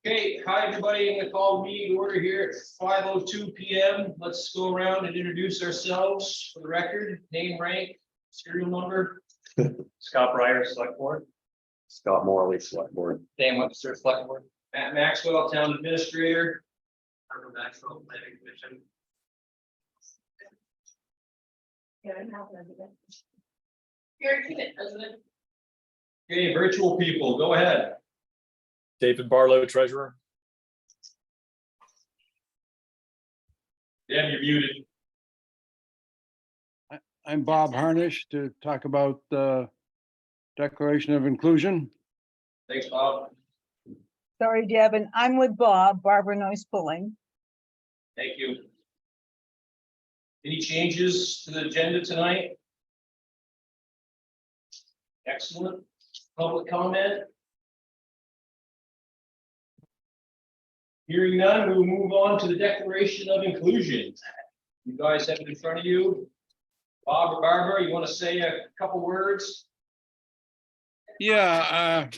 Okay, hi, everybody. I'm going to call the meeting to order here at 5:02 p.m. Let's go around and introduce ourselves for the record. Name, rank, serial number. Scott Breyer, Select Board. Scott Morley, Select Board. Dan Webster, Select Board. Matt Maxwell, Town Administrator. Arthur Maxwell, Planning Commission. Gary Kinnett, President. Okay, virtual people, go ahead. David Barlow, Treasurer. Dan, you're muted. I'm Bob Harnish to talk about the Declaration of Inclusion. Thanks, Bob. Sorry, Devin. I'm with Bob, Barbara Noyce Pulling. Thank you. Any changes to the agenda tonight? Excellent. Public comment? Hearing none, we will move on to the Declaration of Inclusion. You guys have it in front of you. Bob or Barbara, you want to say a couple words? Yeah,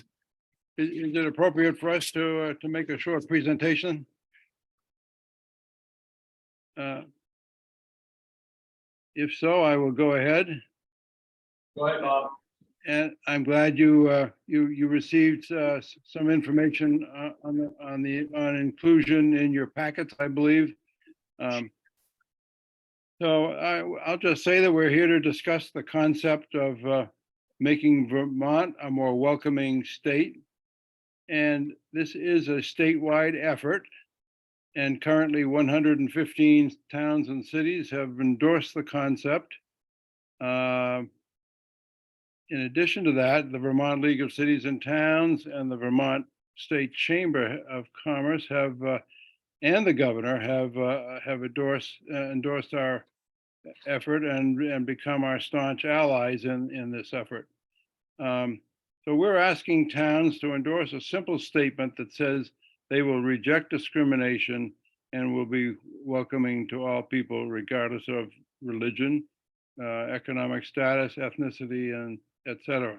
is it appropriate for us to make a short presentation? If so, I will go ahead. Go ahead, Bob. And I'm glad you received some information on inclusion in your packets, I believe. So I'll just say that we're here to discuss the concept of making Vermont a more welcoming state. And this is a statewide effort. And currently 115 towns and cities have endorsed the concept. In addition to that, the Vermont League of Cities and Towns and the Vermont State Chamber of Commerce have, and the governor have endorsed our effort and become our staunch allies in this effort. So we're asking towns to endorse a simple statement that says they will reject discrimination and will be welcoming to all people regardless of religion, economic status, ethnicity, and etc.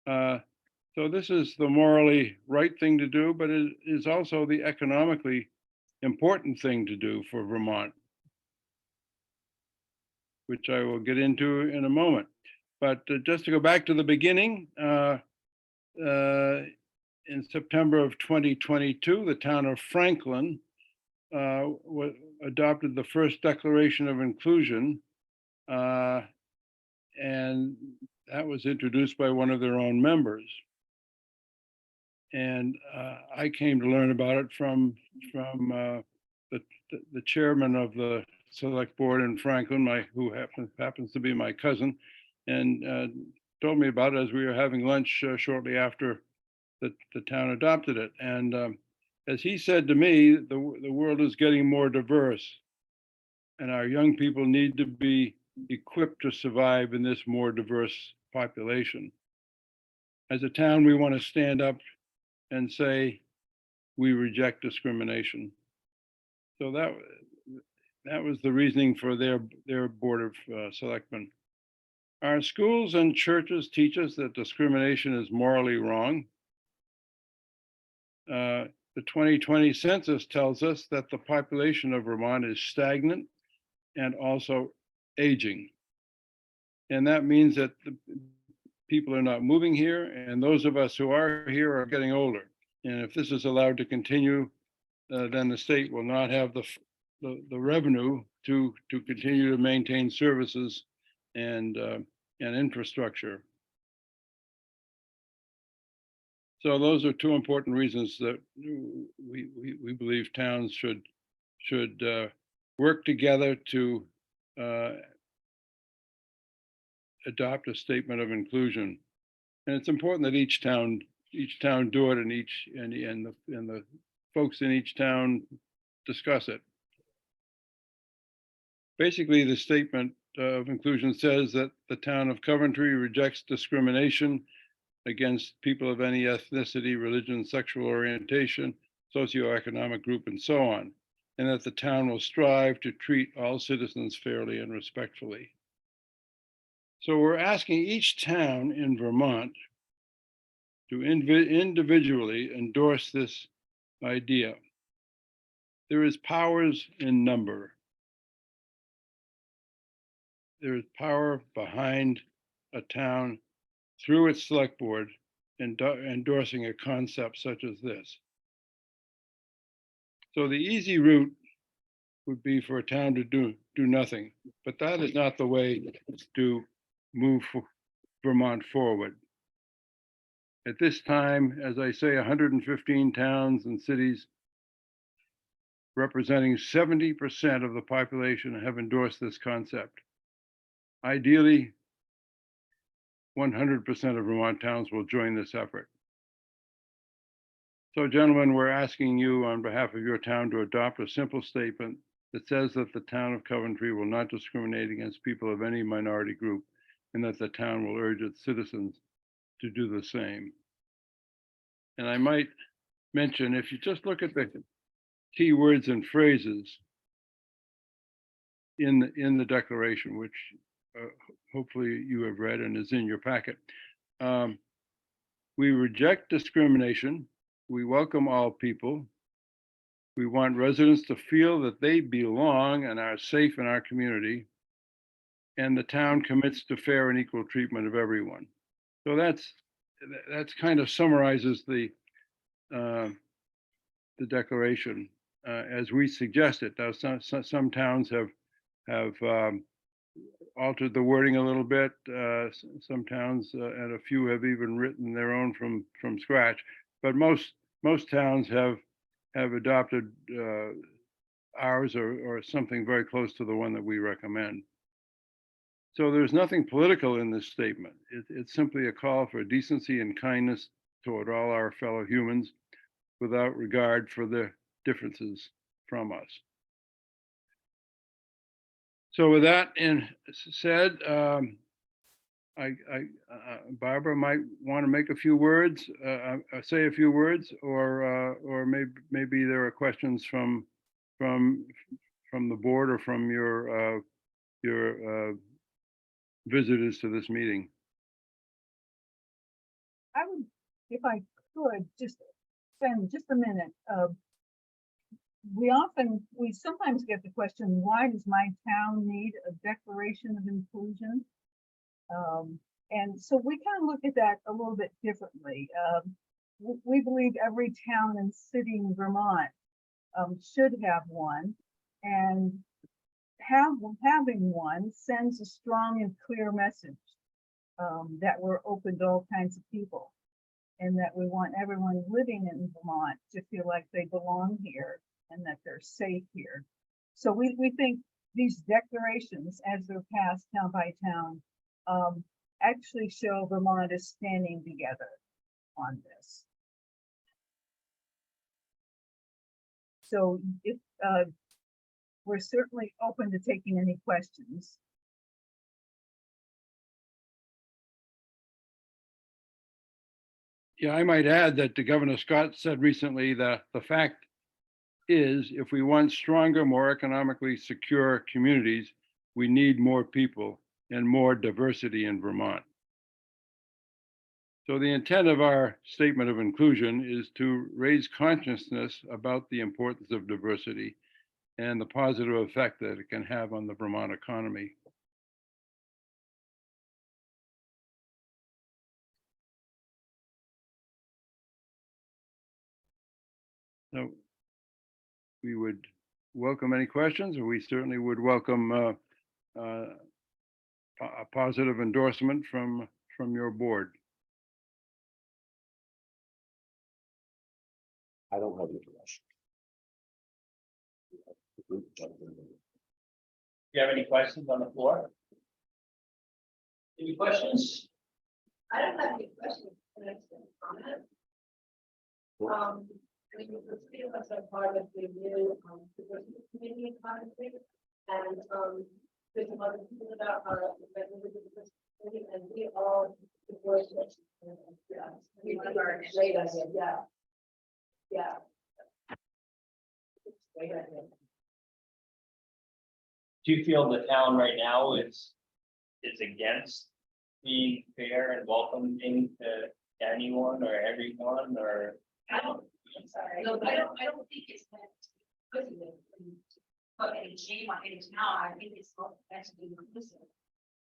So this is the morally right thing to do, but it is also the economically important thing to do for Vermont, which I will get into in a moment. But just to go back to the beginning, in September of 2022, the town of Franklin adopted the first Declaration of Inclusion, and that was introduced by one of their own members. And I came to learn about it from the chairman of the select board in Franklin, who happens to be my cousin, and told me about it as we were having lunch shortly after the town adopted it. And as he said to me, the world is getting more diverse, and our young people need to be equipped to survive in this more diverse population. As a town, we want to stand up and say we reject discrimination. So that was the reasoning for their board of selectmen. Our schools and churches teach us that discrimination is morally wrong. The 2020 census tells us that the population of Vermont is stagnant and also aging. And that means that the people are not moving here, and those of us who are here are getting older. And if this is allowed to continue, then the state will not have the revenue to continue to maintain services and infrastructure. So those are two important reasons that we believe towns should work together to adopt a statement of inclusion. And it's important that each town do it, and the folks in each town discuss it. Basically, the statement of inclusion says that the town of Coventry rejects discrimination against people of any ethnicity, religion, sexual orientation, socioeconomic group, and so on, and that the town will strive to treat all citizens fairly and respectfully. So we're asking each town in Vermont to individually endorse this idea. There is powers in number. There is power behind a town through its select board endorsing a concept such as this. So the easy route would be for a town to do nothing, but that is not the way to move Vermont forward. At this time, as I say, 115 towns and cities representing 70% of the population have endorsed this concept. Ideally, 100% of Vermont towns will join this effort. So gentlemen, we're asking you on behalf of your town to adopt a simple statement that says that the town of Coventry will not discriminate against people of any minority group, and that the town will urge its citizens to do the same. And I might mention, if you just look at the key words and phrases in the declaration, which hopefully you have read and is in your packet. We reject discrimination. We welcome all people. We want residents to feel that they belong and are safe in our community. And the town commits to fair and equal treatment of everyone. So that's kind of summarizes the declaration as we suggested. Now, some towns have altered the wording a little bit. Some towns and a few have even written their own from scratch. But most towns have adopted ours or something very close to the one that we recommend. So there's nothing political in this statement. It's simply a call for decency and kindness toward all our fellow humans without regard for the differences from us. So with that said, Barbara might want to make a few words, say a few words, or maybe there are questions from the board or from your visitors to this meeting. I would, if I could, just spend just a minute. We sometimes get the question, why does my town need a declaration of inclusion? And so we kind of look at that a little bit differently. We believe every town and city in Vermont should have one, and having one sends a strong and clear message that we're open to all kinds of people, and that we want everyone living in Vermont to feel like they belong here and that they're safe here. So we think these declarations, as they're passed town by town, actually show Vermont is standing together on this. So if we're certainly open to taking any questions. Yeah, I might add that the Governor Scott said recently that the fact is, if we want stronger, more economically secure communities, we need more people and more diversity in Vermont. So the intent of our statement of inclusion is to raise consciousness about the importance of diversity and the positive effect that it can have on the Vermont economy. So we would welcome any questions, or we certainly would welcome a positive endorsement from your board. I don't have any question. Do you have any questions on the floor? Any questions? I don't have any questions. Can I just comment? I mean, the three of us are part of the new diversity committee in Coventry, and there's some other people about our committee, and we all support it. Yeah, we think our great idea. Yeah, yeah. Great idea. Do you feel the town right now is against being fair and welcoming to anyone or everyone, or? I don't I'm sorry. No, but I don't think it's meant to put you in, put any shame on any town. I think it's meant to be inclusive.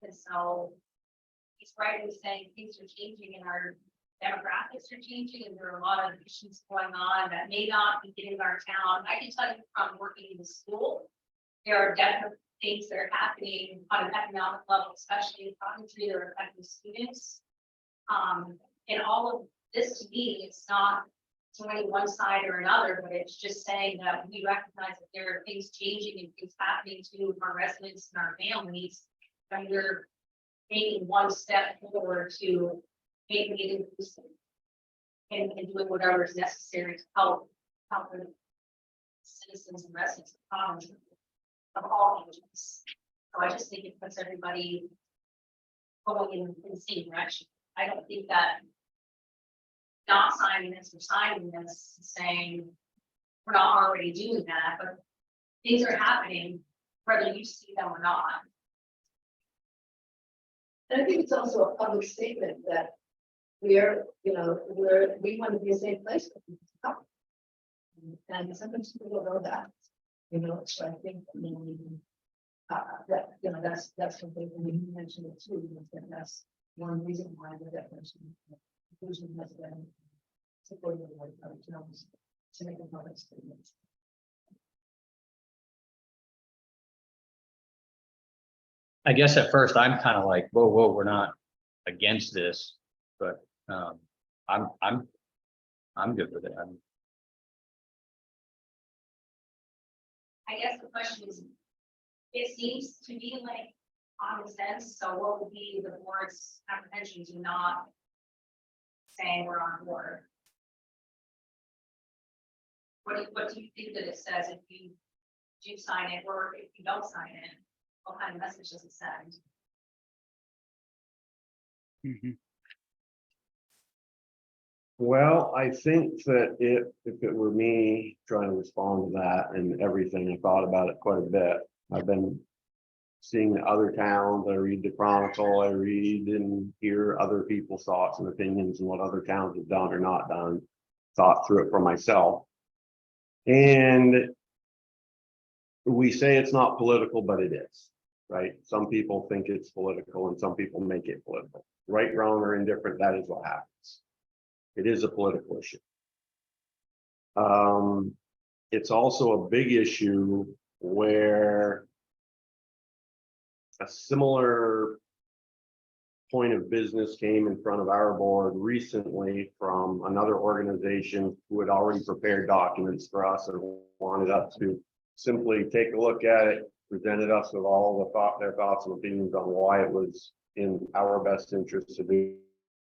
And so he's right in saying things are changing and our demographics are changing and there are a lot of issues going on that may not be getting our town. I can tell you from working in the school, there are definite things that are happening on an economic level, especially in Coventry, that are affecting students. And all of this to me, it's not joining one side or another, but it's just saying that we recognize that there are things changing and things happening to our residents and our families. And we're making one step forward to making it inclusive. And doing whatever is necessary to help the citizens and residents of Coventry of all ages. So I just think it puts everybody going in the same direction. I don't think that not signing this or signing this, saying we're not already doing that, but things are happening whether you see them or not. And I think it's also a public statement that we're, you know, we want to be a safe place for people to come. And sometimes people don't know that, you know, so I think, that, you know, that's something, and you mentioned it too, that that's one reason why the definition of inclusion has been supported by other towns to make a public statement. I guess at first I'm kind of like, whoa, we're not against this, but I'm good with it. I guess the question is, it seems to be like common sense, so what would be the board's apprehension to not saying we're on board? What do you think that it says if you do sign it, or if you don't sign it? What kind of message does it send? Mhm. Well, I think that if it were me trying to respond to that and everything, I thought about it quite a bit. I've been seeing the other towns, I read the Chronicle, I read and hear other people's thoughts and opinions and what other towns have done or not done, thought through it for myself. And we say it's not political, but it is, right? Some people think it's political and some people make it political. Right, wrong, or indifferent, that is what happens. It is a political issue. It's also a big issue where a similar point of business came in front of our board recently from another organization who had already prepared documents for us and wanted us to simply take a look at it, presented us with all their thoughts and opinions on why it was in our best interest to do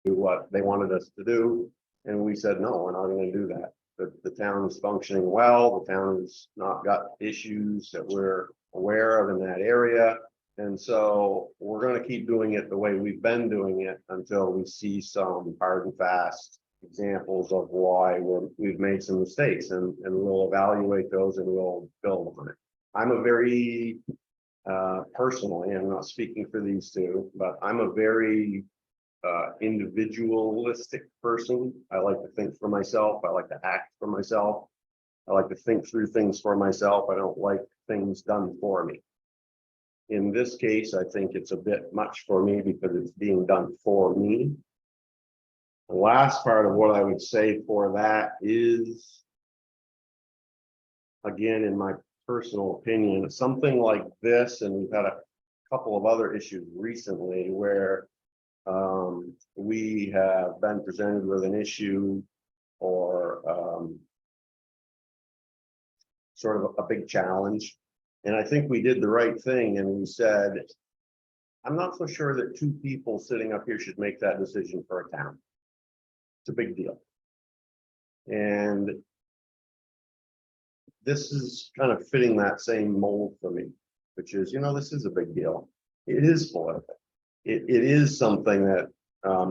what they wanted us to do. And we said, no, we're not going to do that. The town is functioning well. The town has not got issues that we're aware of in that area. And so we're going to keep doing it the way we've been doing it until we see some hard and fast examples of why we've made some mistakes, and we'll evaluate those and we'll build on it. I'm a very personally, I'm not speaking for these two, but I'm a very individualistic person. I like to think for myself. I like to act for myself. I like to think through things for myself. I don't like things done for me. In this case, I think it's a bit much for me because it's being done for me. The last part of what I would say for that is, again, in my personal opinion, something like this, and we've had a couple of other issues recently where we have been presented with an issue or sort of a big challenge. And I think we did the right thing and we said, I'm not so sure that two people sitting up here should make that decision for a town. It's a big deal. And this is kind of fitting that same mold for me, which is, you know, this is a big deal. It is political. It is something that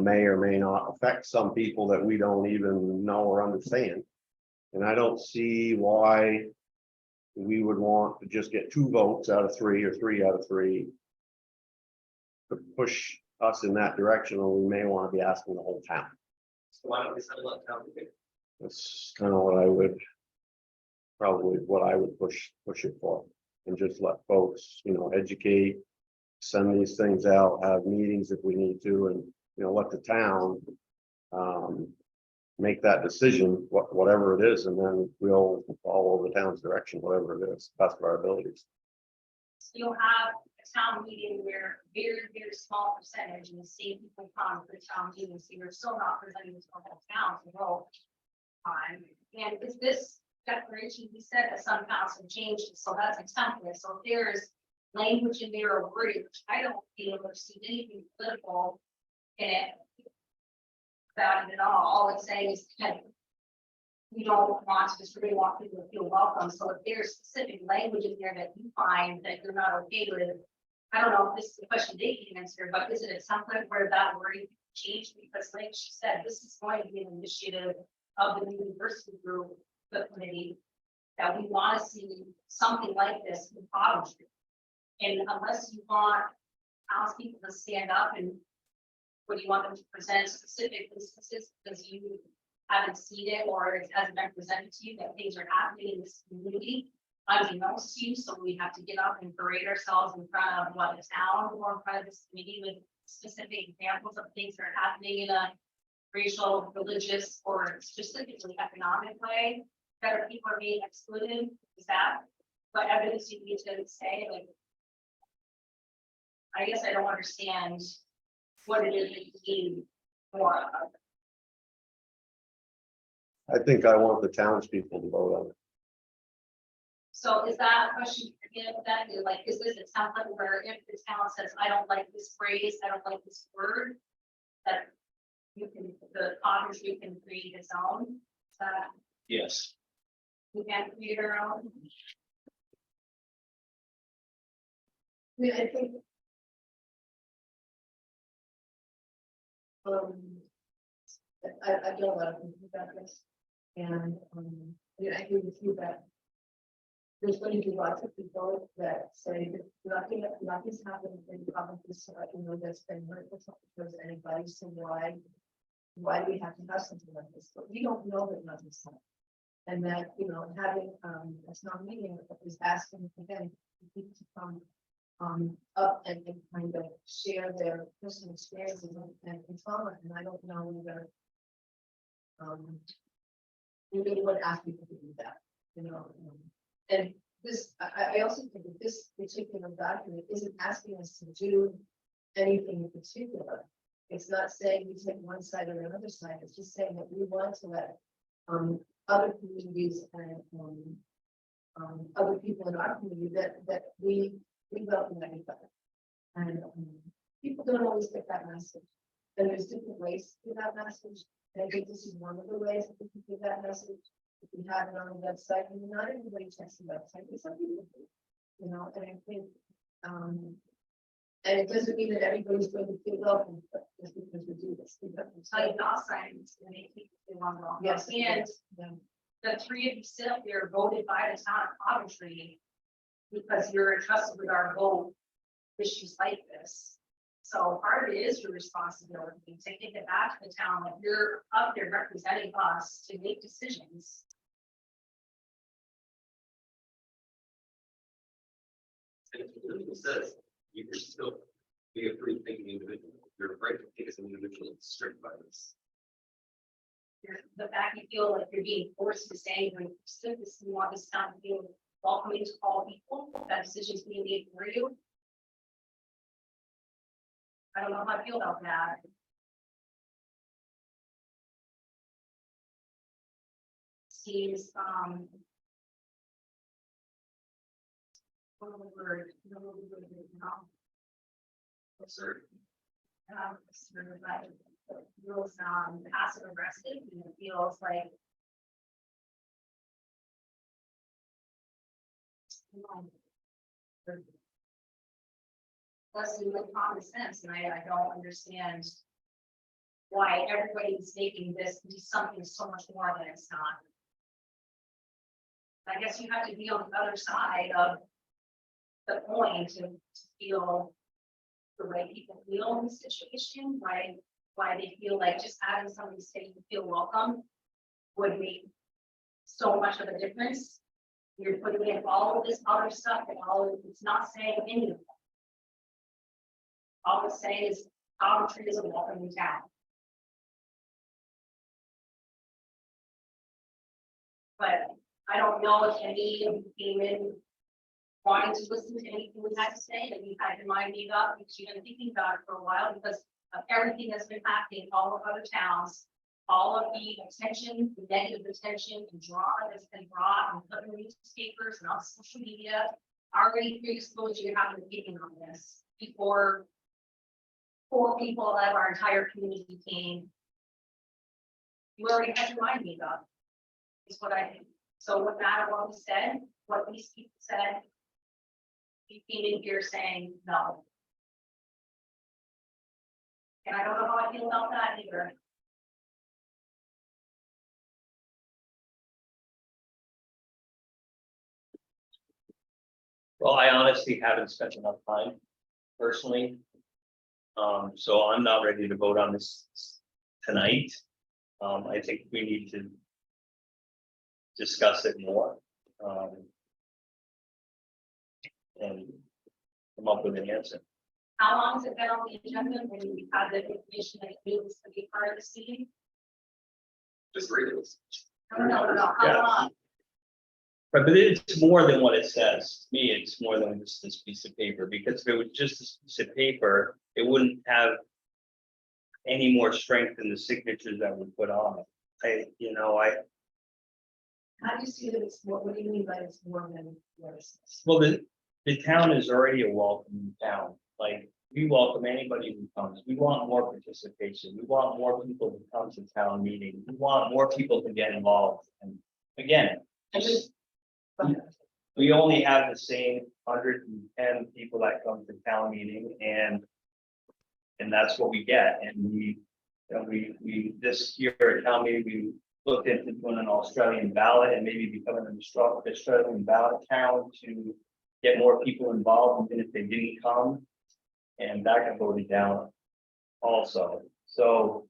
may or may not affect some people that we don't even know or understand. And I don't see why we would want to just get 2 votes out of 3 or 3 out of 3 to push us in that direction, or we may want to be asking the whole town. So why don't we settle that down? That's kind of what I would, probably what I would push it for. And just let folks, educate, send these things out, have meetings if we need to, and, let the town make that decision, whatever it is, and then we'll follow the town's direction, whatever it is, best of our abilities. You'll have a town meeting where very small percentage and the same people come to the town meeting, so you're still not presenting to the whole town to vote on. And is this declaration, he said that some towns have changed, it, so that's a template, so if there's language in there or wording, which I don't feel or see anything political in it about it at all it's saying is that we don't want to just really want people to feel welcome. So if there's specific language in there that you find that you're not okay with, I don't know if this is a question they can answer, but is it a template where that wording can change? Because like she said, this is going to be an initiative of the university group, the committee, that we want to see something like this in Coventry. And unless you want townspeople to stand up and what do you want them to present specific instances because you haven't seen it or it hasn't been presented to you that things are happening in this community unbeknownst to you, so we have to get up and parade ourselves in front of what the town or in front of this committee with specific examples of things that are happening in a racial, religious, or specifically economic way that our people are being excluded. Is that what evidence you need to say? Like, I guess I don't understand what it is that you need more of. I think I want the townspeople to vote on it. So is that a question again, that is like, is this a template where if the town says, I don't like this phrase, I don't like this word, that you can, the Coventry can create its own, that Yes. we can create our own? I mean, I think. I've done a lot of thinking about this, and, I agree with you that there's going to be lots of people that say that nothing's happened in provinces, that's been hurtful towards anybody, so why do we have to have something like this? But we don't know that nothing's happened. And that, having, a town meeting is asking, again, people to come up and kind of share their personal experiences and trauma, and I don't know whether we really would ask people to do that, and this, I also think that this particular document isn't asking us to do anything in particular. It's not saying we take one side or another side, it's just saying that we want to let other communities and other people in our community that we welcome everybody. And people don't always get that message. And there's different ways to give that message. And I think this is one of the ways that we can give that message. If we have it on the website, and not everybody checks the website, but some people do, and I think, and it doesn't mean that everybody's going to feel welcome, but just because we do this. So you not signs to make people feel welcome. Yes, And yes, yeah. the three of you sit up there voted by the town of Coventry because you're entrusted with our vote issues like this. So part of it is your responsibility to take it back to the town, like you're up there representing us to make decisions. And it literally says you can still be a free thinking individual. You're right to think as an individual and strict by this. The fact you feel like you're being forced to say when you want this town to feel welcoming to all people, that decision's being made for you. I don't know how I feel about that. Seems what was the word? Absurd. Sort of like it feels passive aggressive, and it feels like less than like common sense, and I don't understand why everybody's making this do something so much more than it's not. I guess you have to be on the other side of the coin to feel the way people feel in this situation, why they feel like just having somebody say you feel welcome would make so much of a difference. You're putting in all of this other stuff and it's not saying any of that. All it's saying is our trees are welcome in town. But I don't know if any of you came in wanting to listen to anything we had to say, that we had your mind made up, because you've been thinking about it for a while, because of everything that's been happening in all of other towns. All of the attention, the negative attention and drama that's been brought on other newspapers and on social media. Already predisposed you to have an opinion on this before 4 people out of our entire community came. You already had your mind made up, is what I think. So with that, what we said, what these people said, you came in here saying no. And I don't know how I feel about that either. Well, I honestly haven't spent enough time personally. So I'm not ready to vote on this tonight. I think we need to discuss it more. And come up with an answer. How long has it been on the agenda when we had the information that it needs to be part of the city? Just read it. No, how Yeah. long? Right, but it's more than what it says. To me, it's more than just this piece of paper, because if it was just this piece of paper, it wouldn't have any more strength than the signatures that we put on it. How do you see that it's more, what do you mean by it's more than what it says? Well, the town is already a welcoming town. Like, we welcome anybody who comes. We want more participation. We want more people to come to town meeting. We want more people to get involved. And again, we only have the same 110 people that come to town meeting, and that's what we get. And we this year at town meeting, we looked into doing an Australian ballot and maybe becoming an Australian ballot town to get more people involved, even if they didn't come. And that got voted down also. So,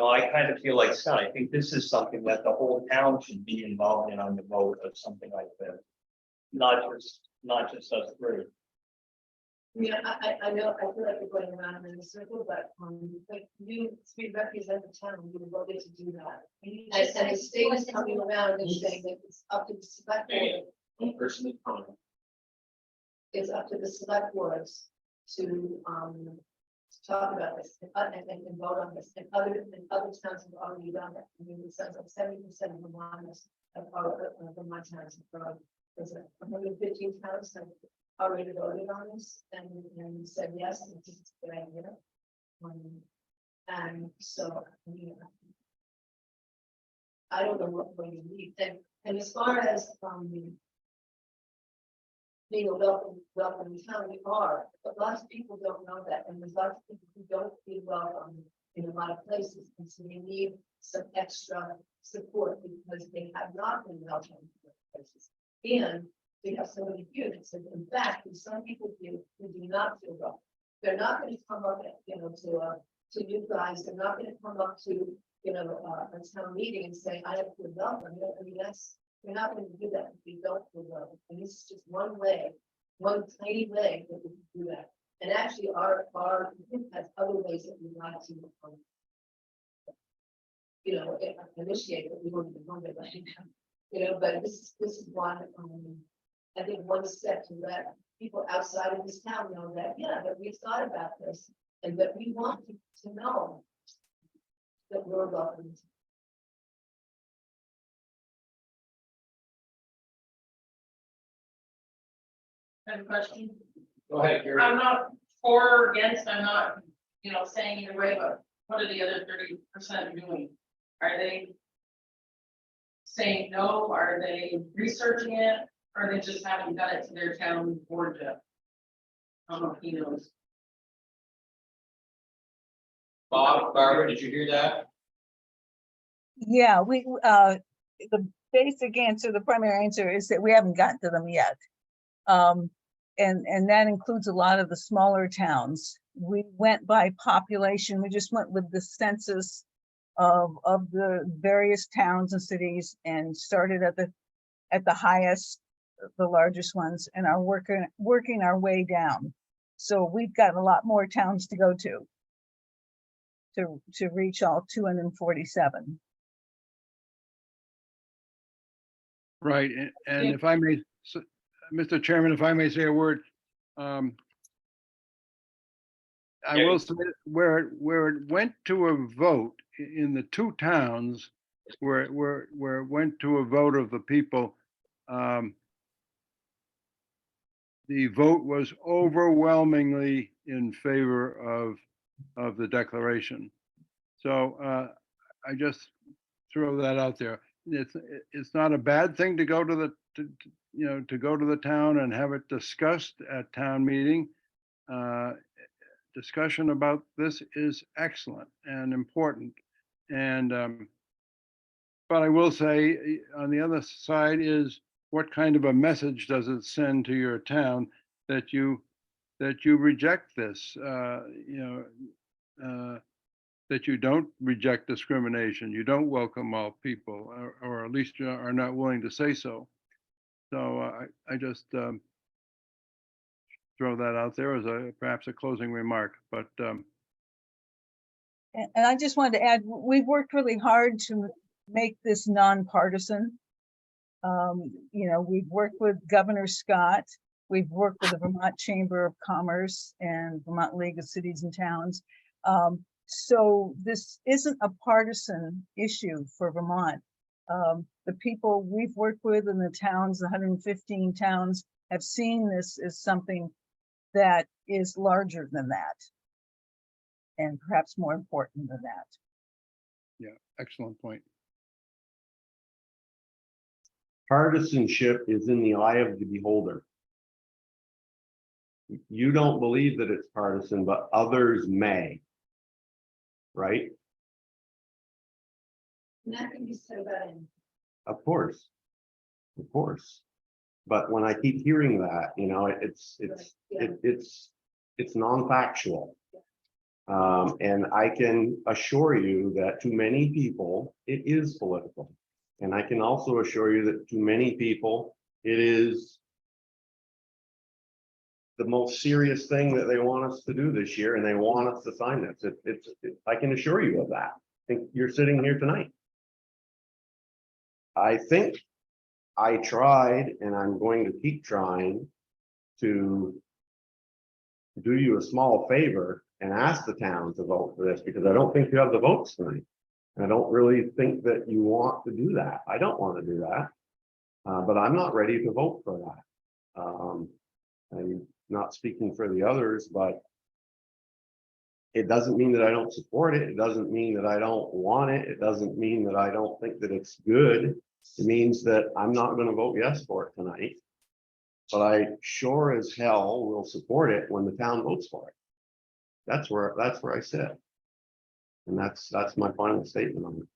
I kind of feel like, Scott, I think this is something that the whole town should be involved in on the vote of something like this. Not just us three. Yeah, I know, I feel like we're going around in a circle, but, like, you represent the town, you voted to do that. And the state is coming around and saying that it's up to the select board, One person is coming. it's up to the select boards to talk about this and vote on this, and other towns have already done it. I mean, it sounds like 70% of Vermont towns have, is it 115 towns have already voted on this and said yes, and it's a good idea. And so, I don't know what way you need, and as far as being a welcome town, we are, but lots of people don't know that, and there's lots of people who don't feel welcome in a lot of places, and so they need some extra support because they have not been welcome in places. And we have somebody here that said, in fact, and some people do who do not feel welcome. They're not going to come up, to you guys. They're not going to come up to, a town meeting and say, I don't feel welcome. I mean, you're not going to do that if you don't feel welcome. And this is just one way, one tiny way that we can do that. And actually, our group has other ways that we'd like to, initiate, but we won't even know that right now. But this is one. I think one step to let people outside of this town know that, that we've thought about this and that we want to know that we're welcome. I have a question. Go ahead, Gary. I'm not for or against, I'm not, saying either way, but what are the other 30% doing? Are they saying no? Are they researching it? Or they just haven't done it to their town board yet? I don't know if he knows. Bob, Barbara, did you hear that? Yeah, the basic answer, the primary answer is that we haven't gotten to them yet. And that includes a lot of the smaller towns. We went by population. We just went with the census of the various towns and cities and started at the highest, the largest ones, and are working our way down. So we've got a lot more towns to go to reach all 247. Right, and if I may, Mr. Chairman, if I may say a word, I Yeah. will say where it went to a vote in the two towns where it went to a vote of the people, the vote was overwhelmingly in favor of the declaration. So I just throw that out there. It's not a bad thing to go to the to go to the town and have it discussed at town meeting. Discussion about this is excellent and important. And but I will say on the other side is what kind of a message does it send to your town that you reject this, that you don't reject discrimination, you don't welcome all people, or at least you are not willing to say so. So I just throw that out there as perhaps a closing remark, but And I just wanted to add, we've worked really hard to make this nonpartisan. We've worked with Governor Scott, we've worked with the Vermont Chamber of Commerce and Vermont League of Cities and Towns. So this isn't a partisan issue for Vermont. The people we've worked with in the towns, the 115 towns, have seen this as something that is larger than that, and perhaps more important than that. yeah, excellent point. Partisanship is in the eye of the beholder. You don't believe that it's partisan, but others may. Right? And that can be said about any. Of course. Of course. But when I keep hearing that, it's non-factual. And I can assure you that to many people, it is political. And I can also assure you that to many people, it is the most serious thing that they want us to do this year, and they want us to sign this. I can assure you of that. I think you're sitting here tonight. I think I tried, and I'm going to keep trying to do you a small favor and ask the town to vote for this, because I don't think you have the votes tonight. And I don't really think that you want to do that. I don't want to do that. But I'm not ready to vote for that. I'm not speaking for the others, but it doesn't mean that I don't support it. It doesn't mean that I don't want it. It doesn't mean that I don't think that it's good. It means that I'm not going to vote yes for it tonight. But I sure as hell will support it when the town votes for it. That's where I sit. And that's my final statement on it.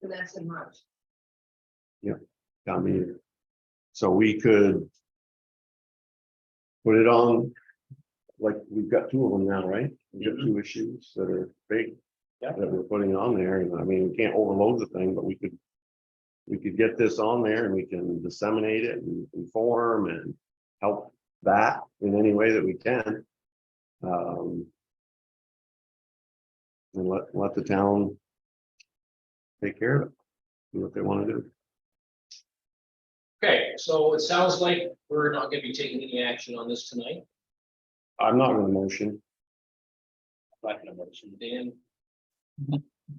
And that's in March. Town meeting. So we could put it on, like, we've got two of them now, right? We've got two issues that are big that we're putting on there. And I mean, we can't overload the thing, but we could get this on there and we can disseminate it and inform and help that in any way that we can. And let the town take care of it, do what they want to do. Okay, so it sounds like we're not gonna be taking any action on this tonight. I'm not going to motion. Not gonna motion, Dan.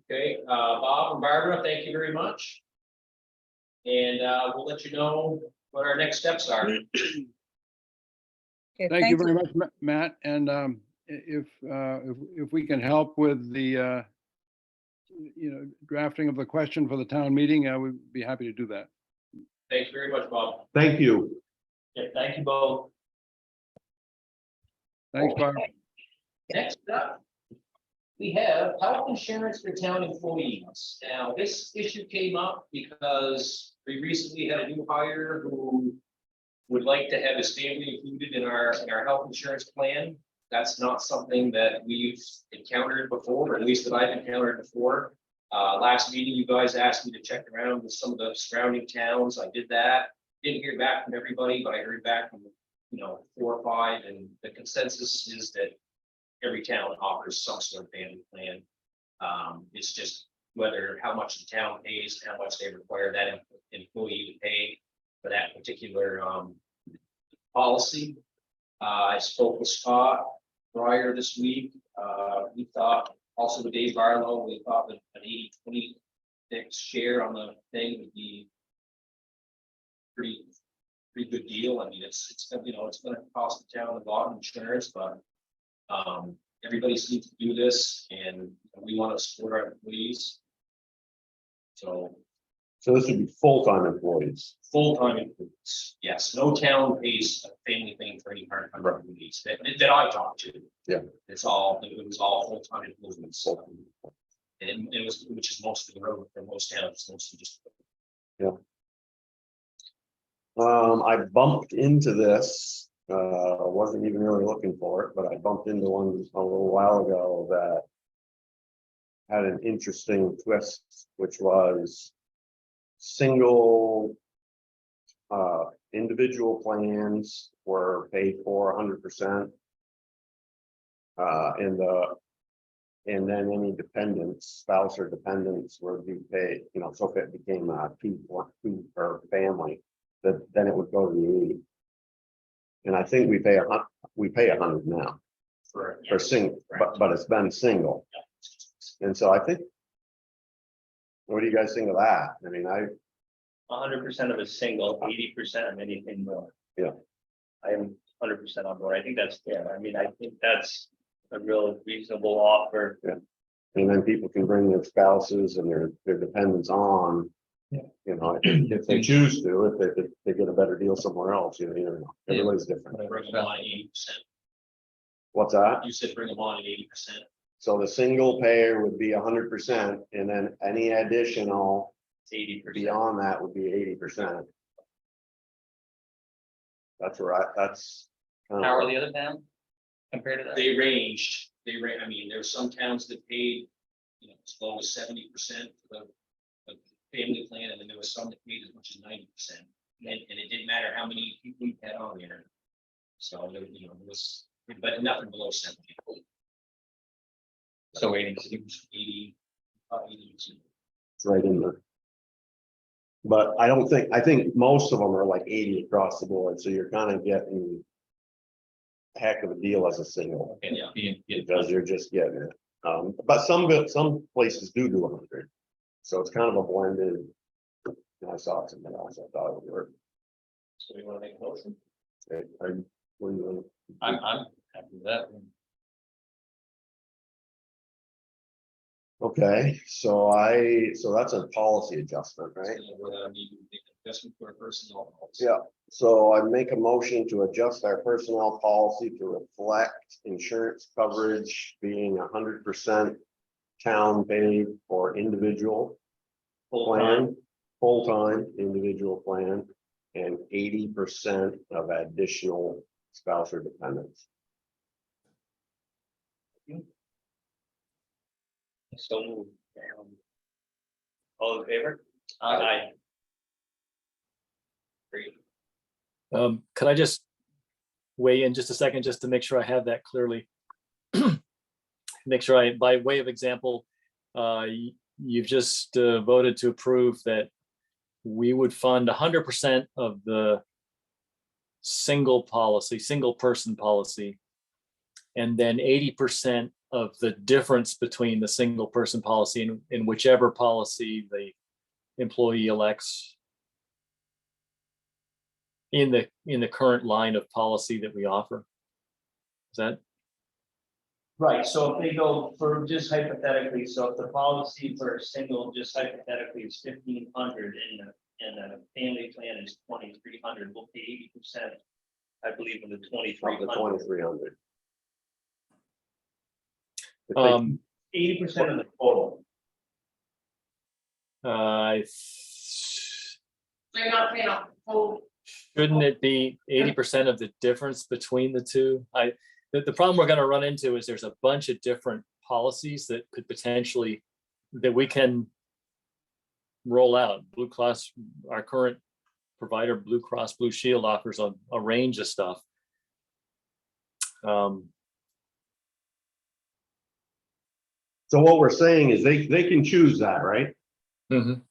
Okay, Bob and Barbara, thank you very much. And we'll let you know what our next steps are. Okay, Thank you very much, Matt. And if we can help with the drafting of the question for the town meeting, I would be happy to do that. Thanks very much, Bob. Thank you. Yeah, thank you both. Thanks, Barb. Next up, we have health insurance for town employees. Now, this issue came up because we recently had a new hire who would like to have his family included in our health insurance plan. That's not something that we've encountered before, or at least that I've encountered before. Last meeting, you guys asked me to check around with some of the surrounding towns. I did that. Didn't hear back from everybody, but I heard back from, 4 or 5, and the consensus is that every town offers some sort of family plan. It's just whether, how much the town pays, and how much they require that employee to pay for that particular, policy. I spoke with Scott prior this week. We thought, also with Dave Barlow, we thought that an 80-20 share on the thing would be pretty good deal. I mean, it's gonna cost the town a lot of insurance, but everybody seems to do this, and we want to support our employees. So this would be full-time employees. full-time employees, yes, no town pays a family thing for any part-time employees that I talked to. Yeah. It was all full-time employees. And it was, which is most of the road for most towns, mostly just. I bumped into this, wasn't even really looking for it, but I bumped into one a little while ago that had an interesting twist, which was single individual plans were paid for 100%. And then any dependents, spouse or dependents would be paid, so if it became a two per family, then it would go to the 80. And I think we pay 100 now for single, but it's been single. And so I think, what do you guys think of that? I mean, 100% of a single, 80% of anything more. Yeah. I am 100% on board. I think that's fair. I mean, I think that's a real reasonable offer. and then people can bring their spouses and their dependents on. If they choose to, if they get a better deal somewhere else, everybody's different. Bring them on at 80%. What's that? You said bring them on at 80%. So the single payer would be 100%, and then any additional 80%. beyond that would be 80%. That's right, that's. How are the other towns compared to that? They ranged, I mean, there were some towns that paid, as low as 70% for the family plan, and then there was some that paid as much as 90%. And it didn't matter how many people you had on there. So, it was, but nothing below 70. So 80. 80. It's right in there. But I think most of them are like 80 across the board, so you're kind of getting a heck of a deal as a single, because you're just getting it. But some places do 100, so it's kind of a blended. I saw something else, I thought it would work. So we want to make a motion? Okay, what do you want? I'm happy with that. Okay, so that's a policy adjustment, right? Whether we make an adjustment for a personnel policy. Yeah, so I make a motion to adjust our personnel policy to reflect insurance coverage being 100% town paid for individual plan, full-time individual plan, and 80% of additional spouse or dependents. So moved. All in favor? Aye. Great. Could I just weigh in just a second, just to make sure I have that clearly? Make sure by way of example, you've just voted to approve that we would fund 100% of the single person policy, and then 80% of the difference between the single person policy and in whichever policy the employee elects in the current line of policy that we offer. Is that? Right, so if they go for, just hypothetically, so if the policy for a single, just hypothetically, is 1,500 and a family plan is 2,300, we'll pay 80%, I believe, of the From the 2,300. 2,300. 80% of the total. So you're not paying a full, Shouldn't it be 80% of the difference between the two? the problem we're gonna run into is there's a bunch of different policies that could potentially, that we can roll out. Blue Cross, our current provider, Blue Cross Blue Shield, offers a range of stuff. So what we're saying is they can choose that, right? Mhm.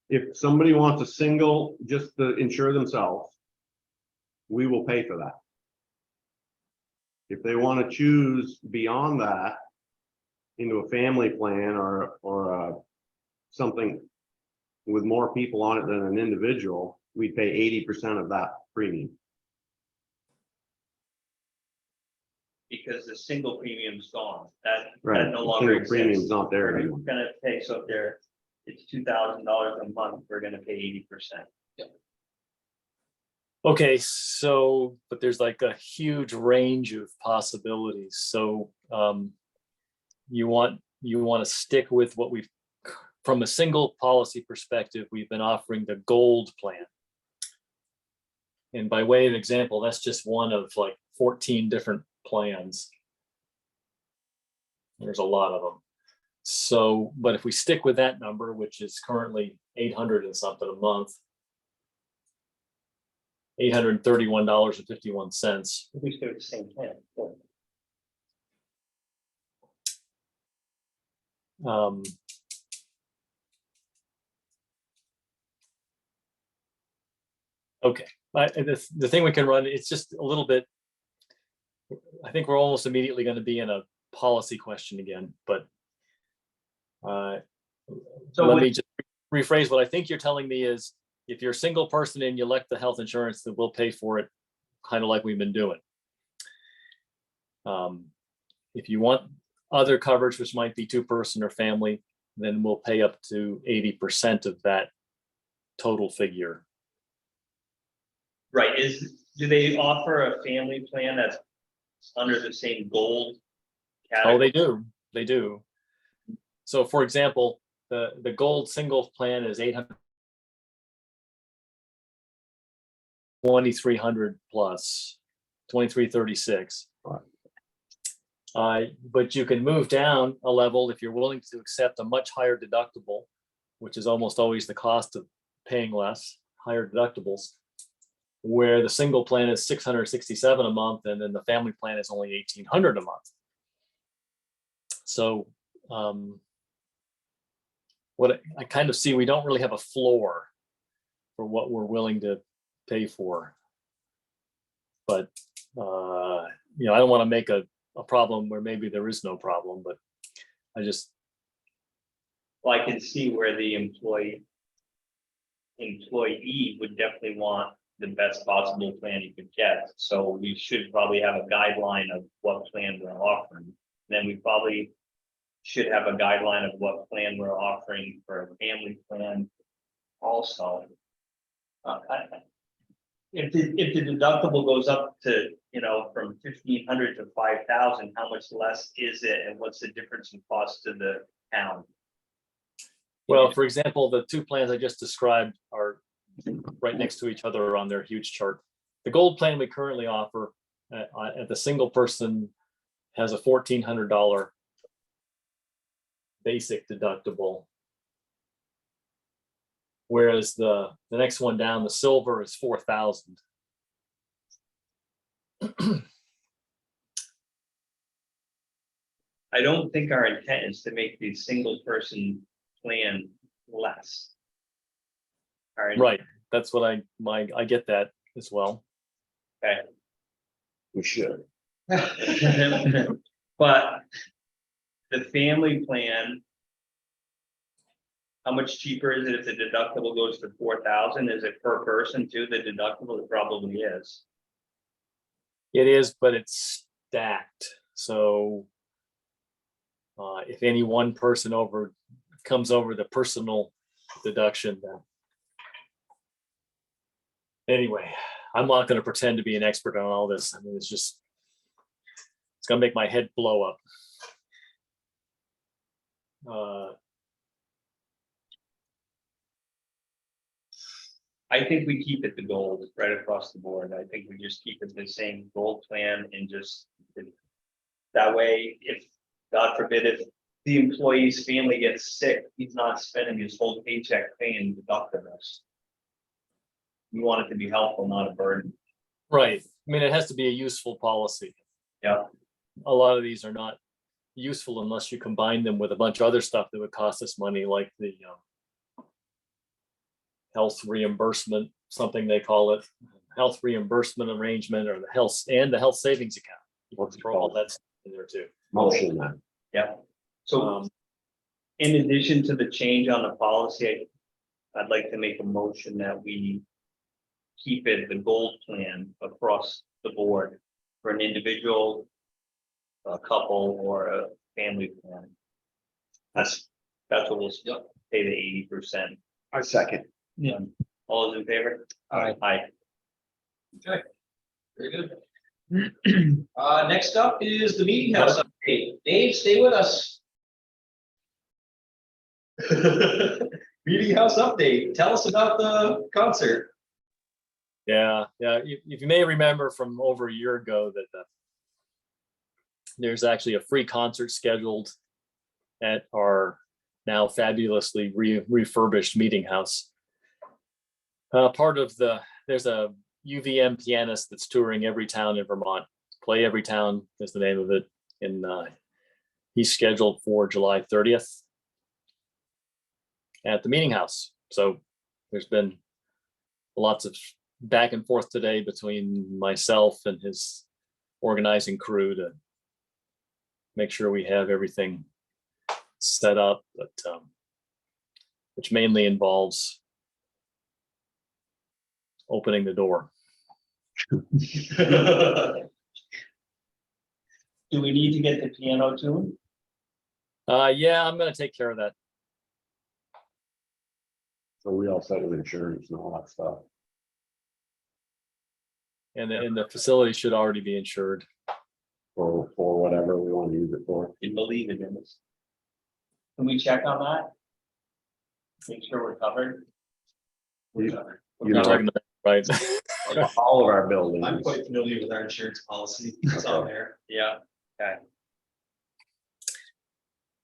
If somebody wants a single, just to insure themselves, we will pay for that. If they want to choose beyond that into a family plan or something with more people on it than an individual, we pay 80% of that premium. Because the single premium's gone, that Right. no longer Single premium's exists. not there We're anymore. gonna pay, so if there, it's $2,000 a month, we're gonna pay 80%. Okay, so, but there's like a huge range of possibilities. So you want to stick with what we've, from a single policy perspective, we've been offering the gold plan. And by way of example, that's just one of like 14 different plans. There's a lot of them. So, but if we stick with that number, which is currently 800 and something a month, $831.51. We stay with the same plan. Okay, the thing we can run, it's just a little bit, I think we're almost immediately going to be in a policy question again, but So let with- me just rephrase what I think you're telling me is, if you're a single person and you elect the health insurance, then we'll pay for it, kind of like we've been doing. If you want other coverage, which might be 2-person or family, then we'll pay up to 80% of that total figure. Right, do they offer a family plan that's under the same gold Oh, category? they do. So for example, the gold single plan is 2,300 plus 2336. But you can move down a level if you're willing to accept a much higher deductible, which is almost always the cost of paying less, higher deductibles, where the single plan is 667 a month, and then the family plan is only 1,800 a month. So what I kind of see, we don't really have a floor for what we're willing to pay for. But I don't want to make a problem where maybe there is no problem, but I just. Well, I can see where the employee would definitely want the best possible plan you could get. So we should probably have a guideline of what plan we're offering. Then we probably should have a guideline of what plan we're offering for a family plan also. If the deductible goes up to, from 1,500 to 5,000, how much less is it, and what's the difference in cost to the town? Well, for example, the two plans I just described are right next to each other on their huge chart. The gold plan we currently offer at the single person has a $1,400 basic deductible. Whereas the next one down, the silver, is 4,000. I don't think our intent is to make the single person plan less. All right. Right, that's what I get that as well. Okay. We should. But the family plan, how much cheaper is it if the deductible goes to 4,000? Is it per person too? The deductible, it probably is. It is, but it's stacked. So if any one person comes over the personal deduction, then anyway, I'm not going to pretend to be an expert on all this. I mean, it's going to make my head blow up. I think we keep it the gold right across the board. I think we just keep it the same gold plan and just. That way, if, God forbid, if the employee's family gets sick, he's not spending his whole paycheck paying the doctors. We want it to be helpful, not a burden. Right. I mean, it has to be a useful policy. Yeah. A lot of these are not useful unless you combine them with a bunch of other stuff that would cost us money, like the health reimbursement, something they call it, health reimbursement arrangement, or the health savings account. You can What's it throw all called? that stuff in there too. Motion that. Yeah. So Um, in addition to the change on the policy, I'd like to make a motion that we keep it the gold plan across the board for an individual, a couple, or a family plan. That's what we'll still pay the 80%. I second. All those in favor? Aye. Aye. Very good. Next up is the meeting house update. Dave, stay with us. Meeting house update. Tell us about the concert. Yeah. If you may remember from over a year ago that there's actually a free concert scheduled at our now fabulously refurbished meeting house. There's a UVM pianist that's touring every town in Vermont. Play Every Town is the name of it. And he's scheduled for July 30th at the meeting house. So there's been lots of back and forth today between myself and his organizing crew to make sure we have everything set up, but which mainly involves opening the door. Do we need to get the piano tuned? Yeah, I'm gonna take care of that. So we all set with insurance and all that stuff. And the facility should already be insured. For whatever we want to use it for. You believe it in this? Can we check on that? Make sure we're covered. You You're know, talking about, right? all of our buildings. I'm quite familiar with our insurance policy. It's on there. Yeah.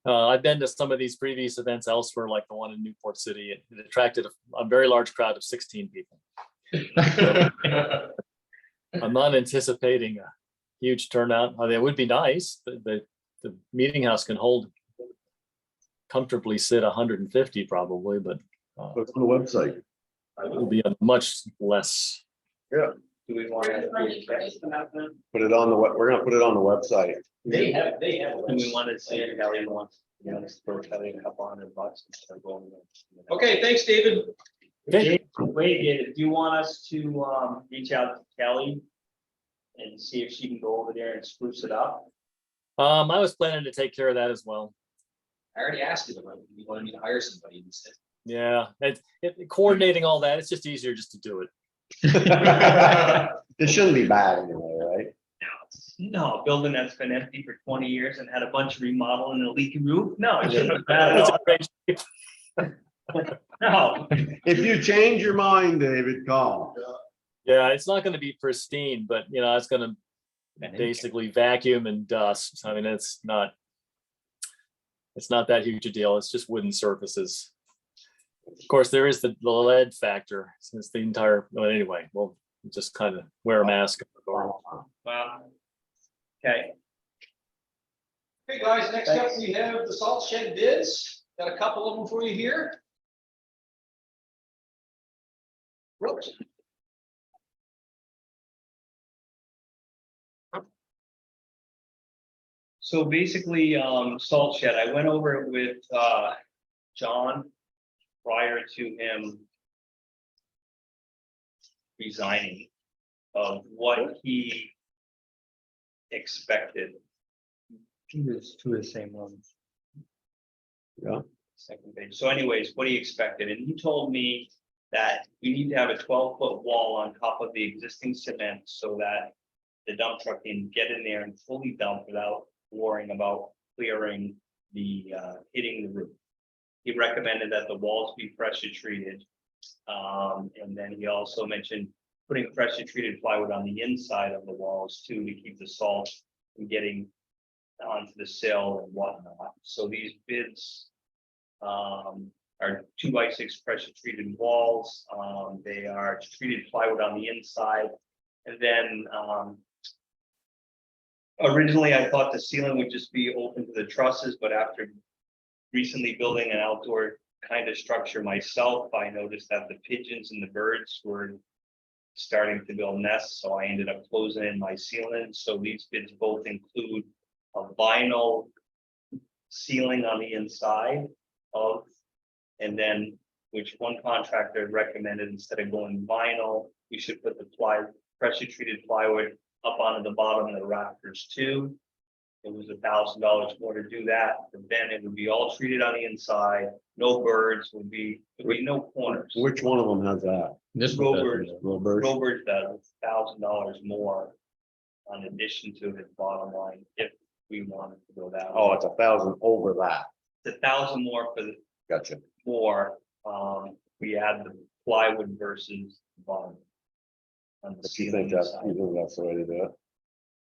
I've been to some of these previous events elsewhere, like the one in Newport City. It attracted a very large crowd of 16 people. I'm not anticipating a huge turnout. I mean, it would be nice. The meeting house can comfortably sit 150 probably, but What's on the website? it will be a much less. Do we want Where's to? the registration of them? Put it on the, we're gonna put it on the website. They have. Do we want to see if Kelly wants, for Kelly a couple $100 instead of going? Okay, thanks, David. Okay. Wait, David, do you want us to reach out to Kelly? And see if she can go over there and spruce it up? I was planning to take care of that as well. I already asked you about it. You wanted me to hire somebody. You said. Yeah, coordinating all that, it's just easier just to do it. It shouldn't be bad anyway, right? No, a building that's been empty for 20 years and had a bunch of remodel and a leaky roof? No, it shouldn't be bad at It's all. a great shape. No. If you change your mind, David, call. Yeah, it's not gonna be pristine, but it's gonna basically vacuum and dust. I mean, it's not that huge a deal. It's just wooden surfaces. Of course, there is the lead factor since the entire, well, anyway, we'll just kind of wear a mask. Wow. Okay. Hey, guys, next up we have the salt shed bids. Got a couple of them for you here. Whoops. So basically, salt shed, I went over it with John prior to him resigning of what he expected. Two of the same ones. Yeah. Second page. So anyways, what he expected, and he told me that we need to have a 12-foot wall on top of the existing cement so that the dump truck can get in there and fully dump without worrying about clearing the hitting the roof. He recommended that the walls be pressure treated And then he also mentioned putting pressure treated plywood on the inside of the walls too, to keep the salt from getting onto the sill and whatnot. So these bids are 2x6 pressure treated walls. They are treated plywood on the inside. And then originally I thought the ceiling would just be open to the trusses, but after recently building an outdoor kind of structure myself, I noticed that the pigeons and the birds were starting to build nests, so I ended up closing in my ceiling. So these bids both include a vinyl ceiling on the inside of, and then which one contractor recommended, instead of going vinyl, we should put the pressure treated plywood up onto the bottom of the rafters too. It was $1,000 more to do that, but then it would be all treated on the inside. No birds there'd be no corners. Which one of them has that? Roberts, Robert? Roberts does $1,000 more on addition to his bottom line if we wanted to go that. Oh, way. it's 1,000 over that. It's 1,000 more for the Gotcha. more. We add the plywood versus vinyl. On the If you ceiling think that's, side. you think that's the way to do it?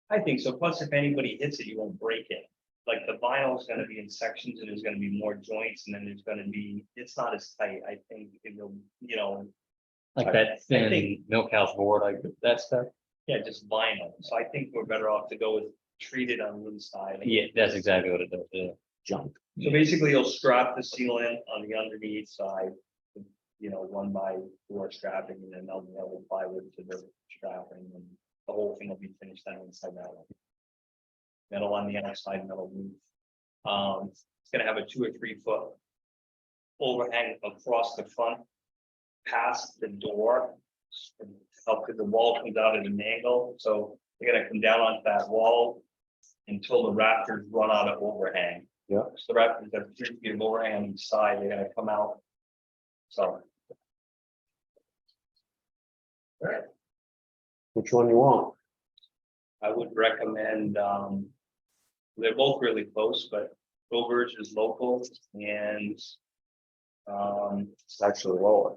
I think so. Plus, if anybody hits it, you won't break it. Like the vinyl is gonna be in sections and there's gonna be more joints and then there's gonna be, it's not as tight. I think it'll, Like that think- thin milk house board, like that stuff. yeah, just vinyl. So I think we're better off to go with treated on the inside. Yeah, that's exactly what it does, yeah. Junk. So basically, you'll strap the ceiling on the underneath side, 1x4 strapping, and then they'll plywood to the strapping, and the whole thing will be finished on the inside now. Metal on the outside, metal roof. It's gonna have a 2 or 3 foot overhang across the front, past the door. Help, because the wall comes out at an angle, so they're gonna come down onto that wall until the rafters run out of overhang. Yeah. So the rafters have 3 feet of overhang on each side, they're gonna come out. So. Which one you want? I would recommend, they're both really close, but Rover's is local and. It's actually lower.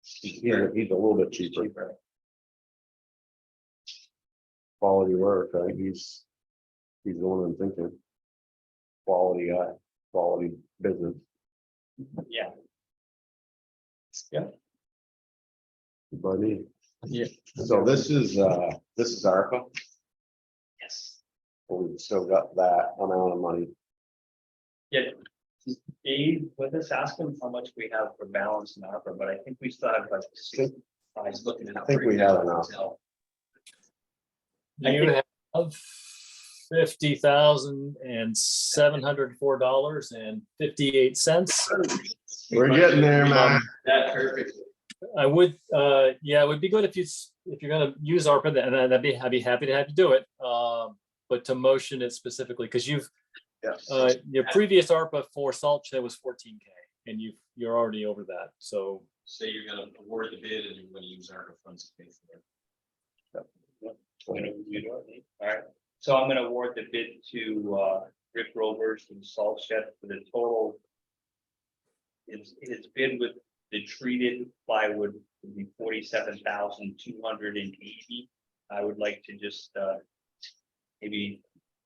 He's a little bit cheaper. Cheaper. Quality work, right? He's the one I'm thinking. Quality guy, quality business. Yeah, Buddy. Yeah. So this is ARPA. yes. We've still got that amount of money. Yeah. Dave, with us, ask him how much we have for balance in ARPA, but I think we still have like. I was looking at. I think we have enough. You have $50,704.58. We're getting there, man. That perfect. I would, yeah, it would be good if you're gonna use ARPA, then I'd be happy to have you do it. But to motion it specifically, because Yes. your previous ARPA for salt shed was 14K and you're already over that, so. Say you're gonna award the bid and you're gonna use ARPA funds to pay for it. All right, so I'm gonna award the bid to Rick Rovers from Salt Shed for the total. His bid with the treated plywood would be $47,280. I would like to just maybe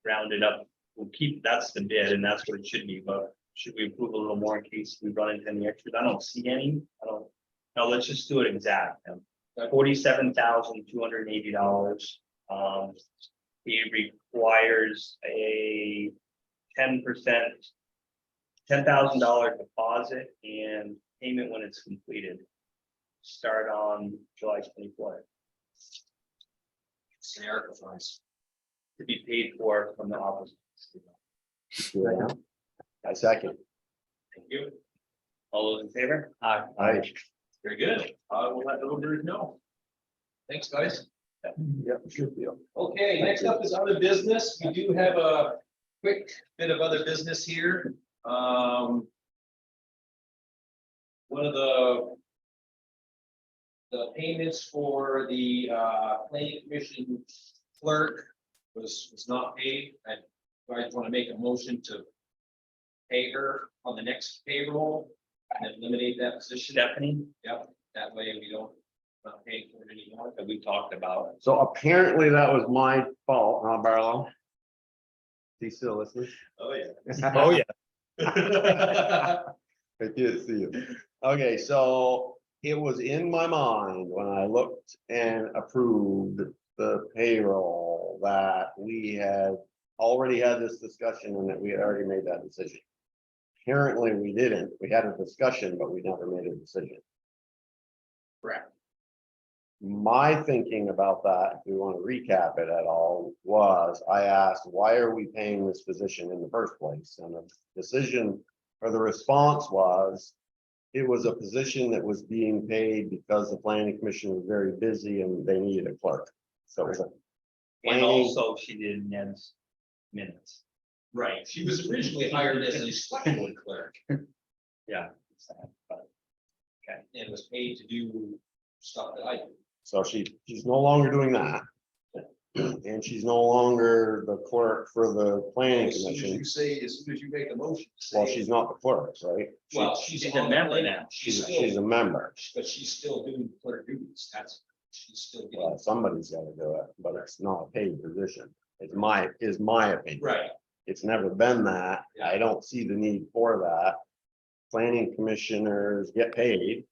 round it up. We'll keep, that's the bid and that's what it should be, but should we approve a little more in case we run into any extras? I don't see any. No, let's just do it exact. $47,280. He requires a 10%, $10,000 deposit and payment when it's completed. Start on July 24th It's the ARPA funds. to be paid for from the office. Yeah. I second. Thank you. All those in favor? I, Very good. We'll let the Roberts know. Thanks, guys. yeah, should be. Okay, next up is other business. We do have a quick bit of other business here. One of the payments for the planning commission clerk was not paid. I want to make a motion to pay her on the next payroll and eliminate that position. Stephanie? Yep. way we don't, not pay for it anymore. that we talked about. So apparently that was my fault, huh, Barlow? He still listening? Oh, yeah. Oh, yeah. I can't see you. Okay, so it was in my mind when I looked and approved the payroll that we had already had this discussion and that we had already made that decision. Apparently, we didn't. We had a discussion, but we never made a decision. Correct. My thinking about that, if we want to recap it at all, was I asked, why are we paying this position in the first place? And the decision or the response was, it was a position that was being paid because the planning commission was very busy and they needed a clerk. So it was a And planning, also she did Ned's minutes. Right, she was originally hired as a select board clerk Yeah. and was paid to do stuff that I do. so she's no longer doing that. And she's no longer the clerk for the planning As soon as commission. you say, as soon as you make a motion. say- Well, she's not the clerk, right? Well, She's she's a on the member planning- now. She's She's a still, member. but she's still doing clerk duties. That's, she's still Well, getting. somebody's gotta do it, but it's not a paid position. It's my opinion. Right, It's never been that. I don't see the need for that. Planning commissioners get paid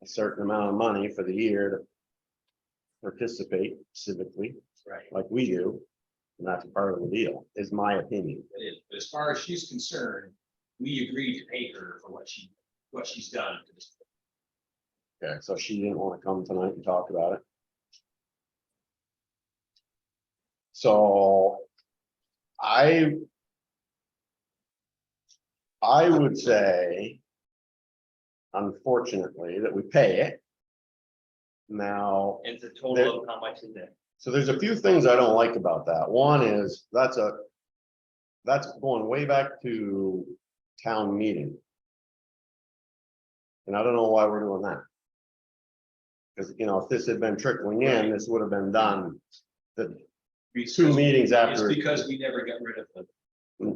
a certain amount of money for the year to participate civically, right, like we do. And that's part of the deal, is my opinion. it is. But as far as she's concerned, we agreed to pay her for what she's done to this. Okay, so she didn't want to come tonight and talk about it. So I would say, unfortunately, that we pay it. Now, And the total of how much is it? so there's a few things I don't like about that. One is that's going way back to town meeting. And I don't know why we're doing that. Because, if this had been trickling in, this would have been done the 2 meetings It's after. because we never got rid of them.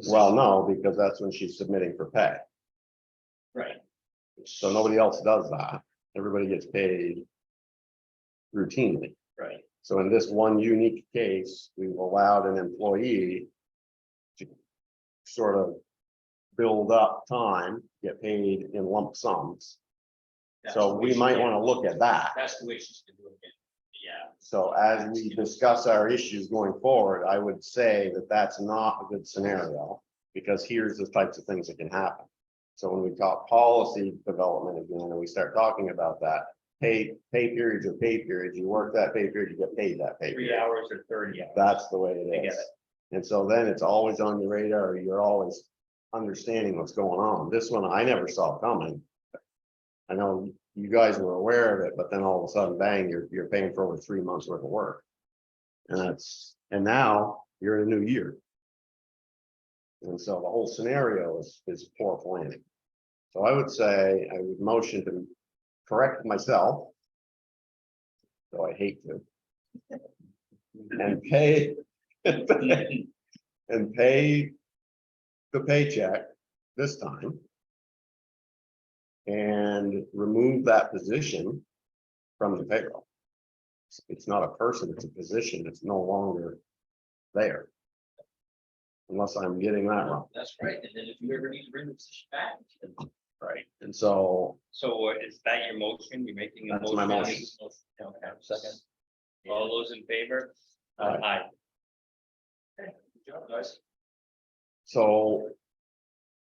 Well, no, because that's when she's submitting for pay. Right, So nobody else does that. Everybody gets paid routinely. right. So in this one unique case, we've allowed an employee to sort of build up time, get paid in lump sums. That's So the way we she might did it. want to look at that. That's the way she's been doing it. Yeah. So as we discuss our issues going forward, I would say that that's not a good scenario, because here's the types of things that can happen. So when we talk policy development again, and we start talking about that, pay periods or pay periods, you work that pay period, you get paid that pay 3 period. hours or 30 hours? That's the way I it get is. it. And so then it's always on your radar, you're always understanding what's going on. This one I never saw coming. I know you guys were aware of it, but then all of a sudden, bang, you're paying for over 3 months worth of work. And now you're in a new year. And so the whole scenario is poor planning. So I would say, I would motion to correct myself. Though I hate to. And pay. And pay the paycheck this time. And remove that position from the payroll. It's not a person, it's a position, it's no longer there. Unless I'm getting that wrong, That's right. And then if you ever need to bring the position back. then- right? And so, So is that your motion? You're making a That's my motion? motion. Okay, second. All those in favor? Aye. Aye. Good job, guys. so.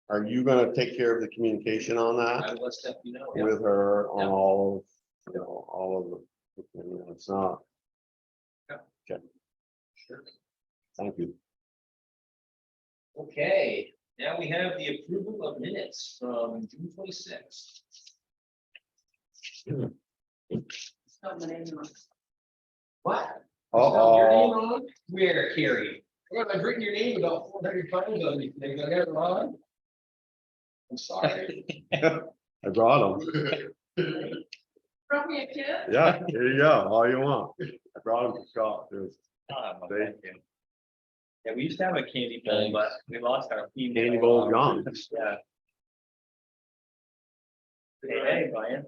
Are you gonna take care of the communication on I that will let Stephanie know. with her on Yeah. all of, all of the, it's not, Sure. thank you. Okay, now we have the approval of minutes from June 26th. What? Your name wrong? Where, Carrie? Well, I've written your name about 400 times on these things. I got it wrong. I'm sorry. I brought them. From me a kid? Yeah, there you go, all you want. I brought them for Scott. There's Well, thank you. Yeah, we used to have a candy bowl, but we lost our. Candy bowl's gone. Yeah. Hey, Brian.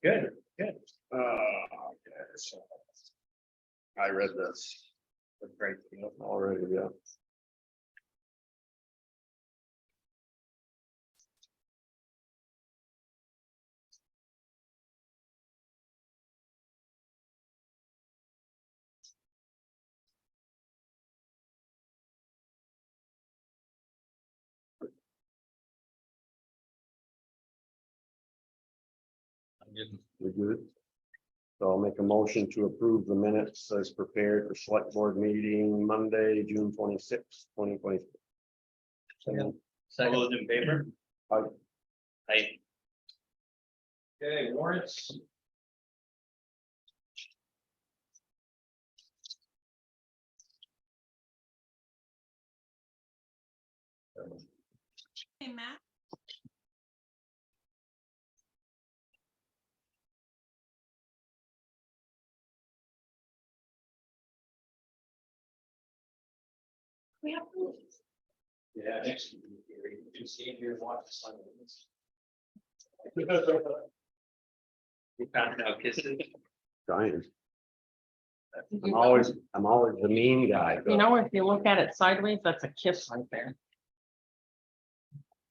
Good, good. Okay, so I read this Great. already, yeah. We good? So I'll make a motion to approve the minutes as prepared for select board meeting Monday, June 26th, 2020. All those in favor? Aye. Aye. Okay, warrants. Hey, Matt. We have. Yeah, next week, you can see here, watch the sun. We found out kisses. Giant. I'm always the mean guy. You know, if you look at it sideways, that's a kiss right there.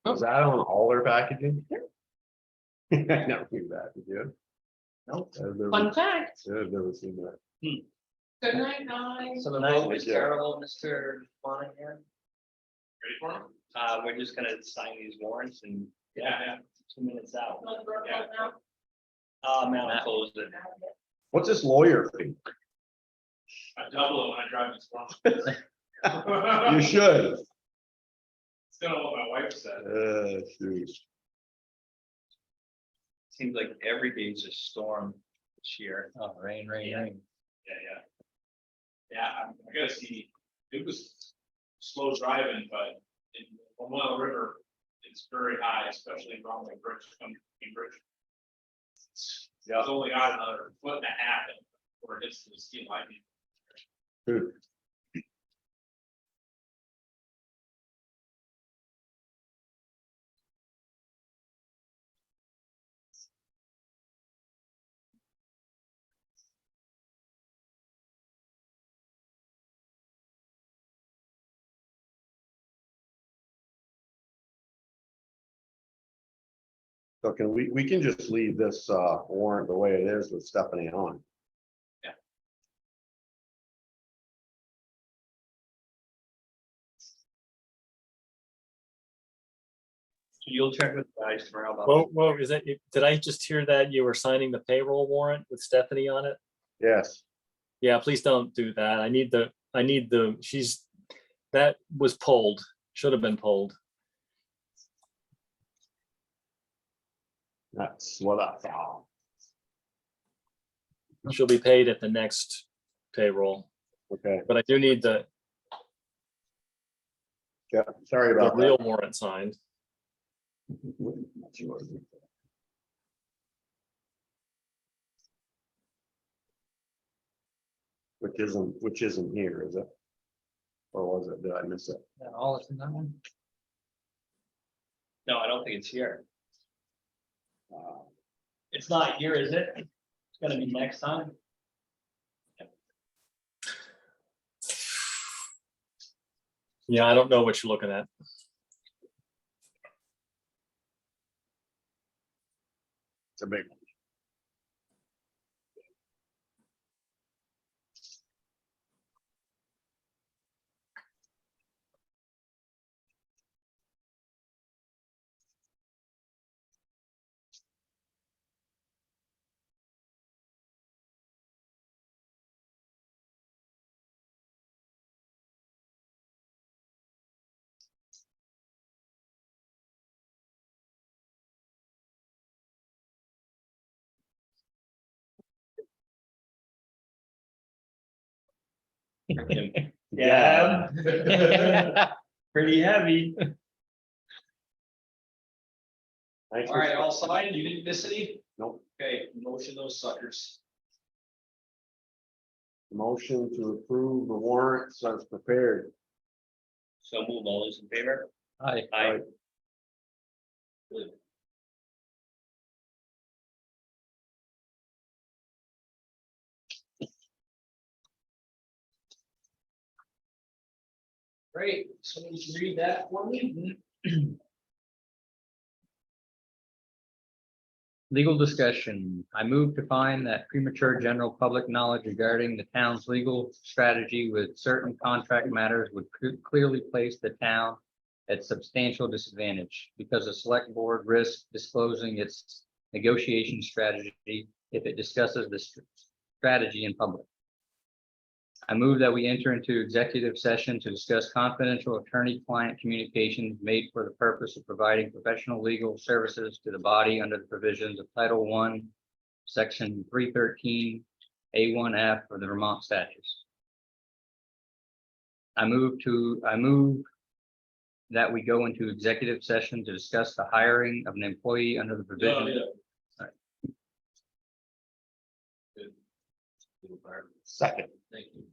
Is that on all their packaging? I never knew that, did you? Nope. I've never- Fun fact. I've never seen that. Good night, guys. So the Nice. vote is Carol, Mr. Monahan. Ready for them? We're just gonna sign these warrants and Yeah. 2 minutes out. Let's work on it now. Matt closed it. What's this lawyer fee? I double it when I drive this one. You should. It's gonna what my wife said. Shoot. Seems like every day's a storm this year. Oh, rain, rain, Yeah. rain. Yeah. Yeah, I gotta see, it was slow driving, but in Omaha River, it's very high, especially around the bridge, Cambridge. It's only got another foot and a half before it hits the ski lightning. Good. So can we can just leave this warrant the way it is with Stephanie on. So you'll check with the guys tomorrow about. Whoa, is that, did I just hear that you were signing the payroll warrant with Stephanie on it? Yes. Yeah, please don't do that. I need the, that was pulled, should have been pulled. That's what I thought. She'll be paid at the next payroll, Okay, but I do need the yeah, sorry about real that. warrant signed. Which isn't here, is it? Or was it? Did I miss it? All is in that one? No, I don't think it's here. It's not here, is it? It's gonna be next time. Yeah, I don't know what you're looking at. It's a big one. Yeah. Pretty heavy. Thanks All for- right, all signed, you didn't miss any? Nope. Okay, motion those suckers. Motion to approve the warrants as prepared. So move, all those in favor? Aye. Aye. Good. Great, someone can read that for me? Legal discussion. I move to find that premature general public knowledge regarding the town's legal strategy with certain contract matters would clearly place the town at substantial disadvantage because the select board risks disclosing its negotiation strategy if it discusses the strategy in public. I move that we enter into executive session to discuss confidential attorney-client communications made for the purpose of providing professional legal services to the body under the provisions of Title I, Section 313, A1F of the Vermont statutes. I move that we go into executive session to discuss the hiring of an employee under the provision. Second. Thank you.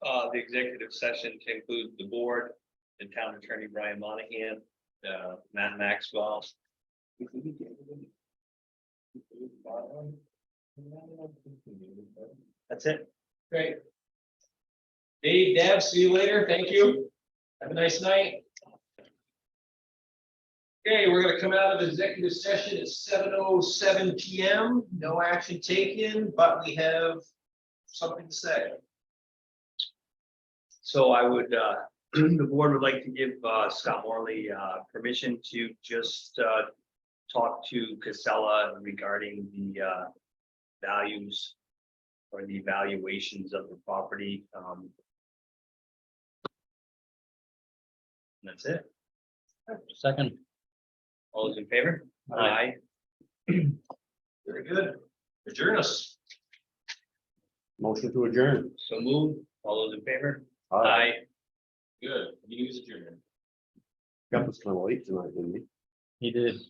The executive session to include the board, the town attorney Brian Monahan, Matt Maxwell. That's it. Great. Dave, Deb, see you later. Thank you. Have a nice night. Okay, we're gonna come out of executive session at 7:07 PM. No action taken, but we have something to say. So I would, the board would like to give Scott Morley permission to just talk to Casella regarding the values or the evaluations of the property. That's it. Second. All those in favor? Aye. Very good. Adjourn us. Motion to adjourn. So move. All those in favor? Aye. Good. News adjourned. Got us kind of late tonight, didn't he? He did.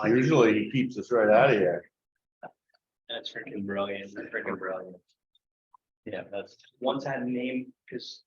Usually he keeps us right out of here. That's freaking brilliant. Freaking brilliant. Yeah, that's. Once had a name, because